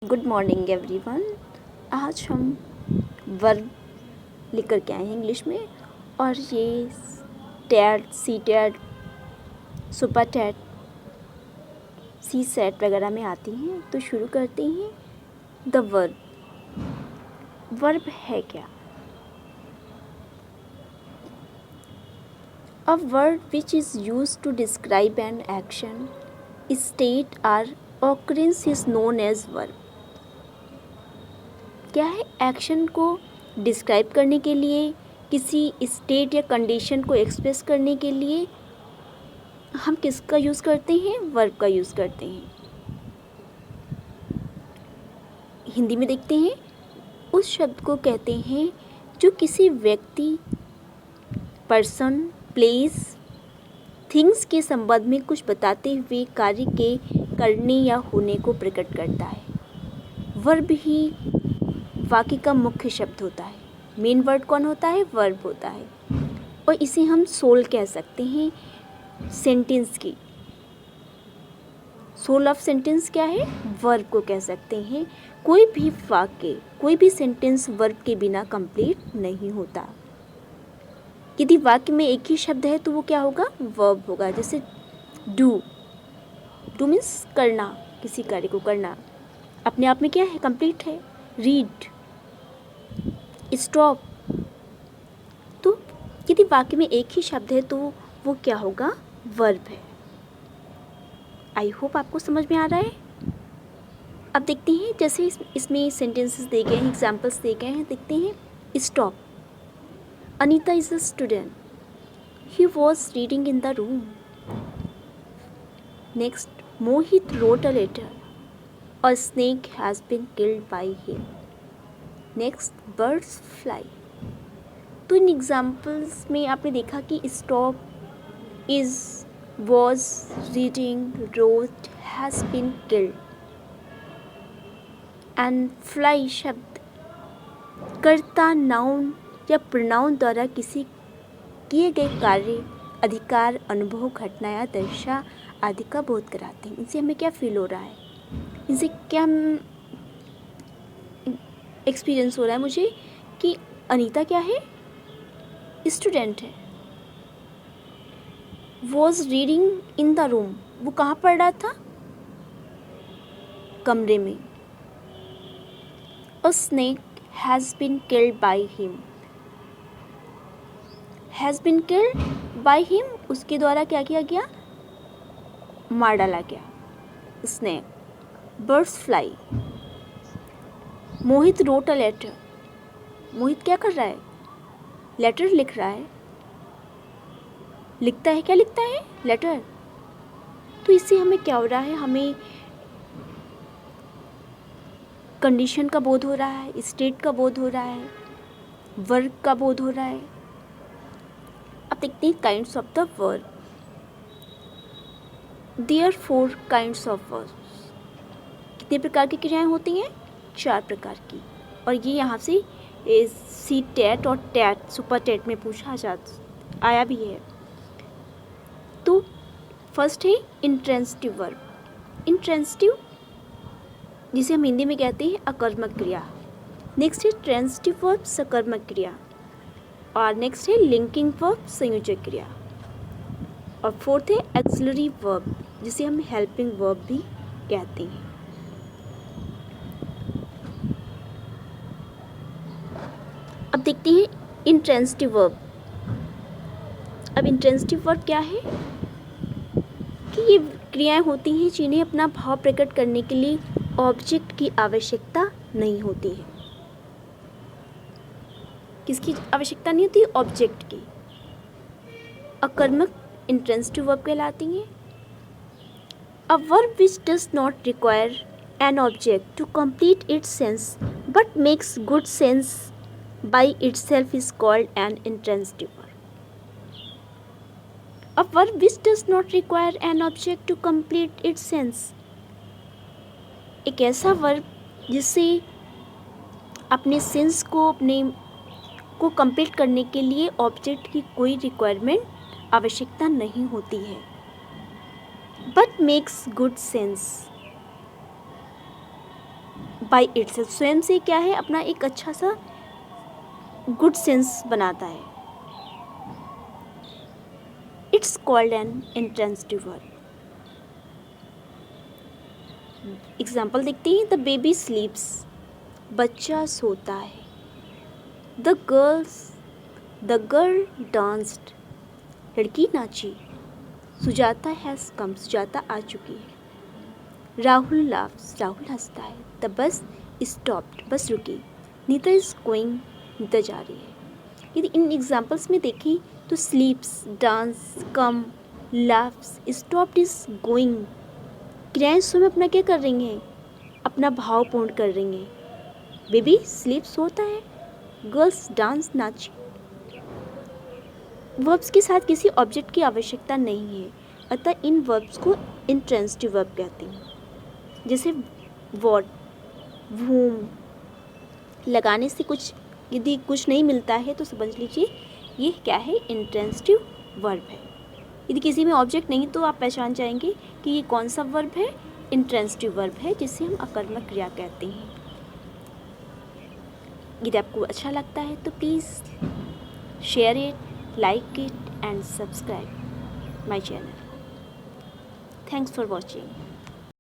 Good morning everyone. आज हम verb लेकर के आए हैं इंग्लिश में, और ये टैट, सी टैट, सुपर टैट, सी सेट वगैरह में आती हैं। तो शुरू करते हैं। The verb. वर्ब है क्या? A word which is use to describe an action, state or occurrence is known as verb. क्या है? एक्शन को डिस्क्राइब करने के लिए, किसी स्टेट या कंडीशन को एक्सप्रेस करने के लिए हम किसका यूज़ करते हैं? वर्ब का यूज़ करते हैं। हिंदी में देखते हैं, उस शब्द को कहते हैं जो किसी व्यक्ति, पर्सन, प्लेस, थिंग्स के संबंध में कुछ बताते हुए कार्य के करने या होने को प्रकट करता है। वर्ब ही वाक्य का मुख्य शब्द होता है। मेन वर्ड कौन होता है? वर्ब होता है। और इसे हम सोल कह सकते हैं सेंटेंस की। सोल ऑफ सेंटेंस क्या है? वर्ब को कह सकते हैं। कोई भी वाक्य, कोई भी सेंटेंस वर्ब के बिना कंप्लीट नहीं होता। यदि वाक्य में एक ही शब्द है तो वो क्या होगा? वर्ब होगा। जैसे डू। डू मीन्स करना, किसी कार्य को करना, अपने आप में क्या है? कंप्लीट है। Read, stop. तो यदि वाक्य में एक ही शब्द है तो वो क्या होगा? वर्ब है। आई होप आपको समझ में आ रहा है। अब देखते हैं, जैसे इसमें सेंटेंसेस दे गए हैं, एग्जाम्पल्स दे गए हैं। देखते हैं। Stop. Anita is a student, he was reading in the room. Next, Mohit wrote a letter, a snake has been killed by him. Next, birds fly. तो इन एग्जाम्पल्स में आपने देखा कि stop, is, was, reading, wrote, has been killed and fly शब्द कर्ता, noun या pronoun द्वारा किसी किए गए कार्य, अधिकार, अनुभव, घटना या दशा आदि का बोध कराते हैं। इनसे हमें क्या फील हो रहा है? इनसे क्या एक्सपीरियंस हो रहा है मुझे कि अनीता क्या है? स्टूडेंट है। Was reading in the room, वो कहाँ पढ़ रहा था? कमरे में। A snake has been killed by him. Has been killed by him, उसके द्वारा क्या किया गया? मार डाला गया। Snake. Birds fly. Mohit wrote a letter. Mohit क्या कर रहा है? लेटर लिख रहा है। लिखता है, क्या लिखता है? लेटर। तो इससे हमें क्या हो रहा है? हमें कंडीशन का बोध हो रहा है, स्टेट का बोध हो रहा है, वर्ब का बोध हो रहा है। अब देखते हैं kinds of the verb. There 4 kinds of verbs. कितने प्रकार की क्रियाएं होती हैं? 4 प्रकार की। और ये यहाँ से सी टैट और टैट, सुपर टैट में पूछा जा आया भी है। तो फर्स्ट है इंट्रांसिटिव वर्ब। इंट्रांसिटिव, जिसे हम हिंदी में कहते हैं अकर्मक क्रिया। नेक्स्ट है ट्रांसिटिव वर्ब, सकर्मक क्रिया। और नेक्स्ट है लिंकिंग वर्ब, संयोजक क्रिया। और फोर्थ है एक्सिलरी वर्ब, जिसे हम हेल्पिंग वर्ब भी कहते हैं। अब देखते हैं इंट्रांसिटिव वर्ब। अब इंट्रांसिटिव वर्ब क्या है? कि ये क्रियाएं होती हैं जिन्हें अपना भाव प्रकट करने के लिए ऑब्जेक्ट की आवश्यकता नहीं होती है। किसकी आवश्यकता नहीं होती? ऑब्जेक्ट की। अकर्मक इंट्रांसिटिव वर्ब कहलाती हैं। A verb which does not require an object to complete its sense but makes good sense by itself is called an intransitive verb. A verb which does not require an object to complete its sense. एक ऐसा verb जिससे अपने sense को complete करने के लिए object की कोई रिक्वायरमेंट, आवश्यकता नहीं होती है, but makes good sense. By itself, स्वयं से क्या है, अपना एक अच्छा सा गुड सेंस बनाता है। It's called an intransitive verb. Example देखते हैं। द बेबी स्लीप्स, बच्चा सोता है। द गर्ल डांस्ड, लड़की नाची। सुजाता हैज़ कम, सुजाता आ चुकी है। राहुल लाफ्स, राहुल हंसता है। द बस स्टॉप्ड, बस रुकी। नीता इज गोइंग, नीता जा रही है। यदि इन एग्जाम्पल्स में देखें तो स्लीप्स, dance, come, laughs, stopped, is going, क्रियाएं स्वयं अपना क्या कर रही हैं, अपना भाव पूर्ण कर रही हैं। बेबी स्लीप्स, सोता है। गर्ल्स डांस, नाच। वर्ब्स के साथ किसी ऑब्जेक्ट की आवश्यकता नहीं है, अतः इन वर्ब्स को इंट्रांसिटिव वर्ब कहते हैं। जैसे वॉट, वूम, लगाने से कुछ, यदि कुछ नहीं मिलता है तो समझ लीजिए ये क्या है, इंट्रांसिटिव वर्ब है। यदि किसी में ऑब्जेक्ट नहीं तो आप पहचान जाएंगे कि ये कौन सा वर्ब है, इंट्रांसिटिव वर्ब है, जिसे हम अकर्मक क्रिया कहते हैं। यदि आपको अच्छा लगता है तो please share it, like it and subscribe my channel. Thanks for watching.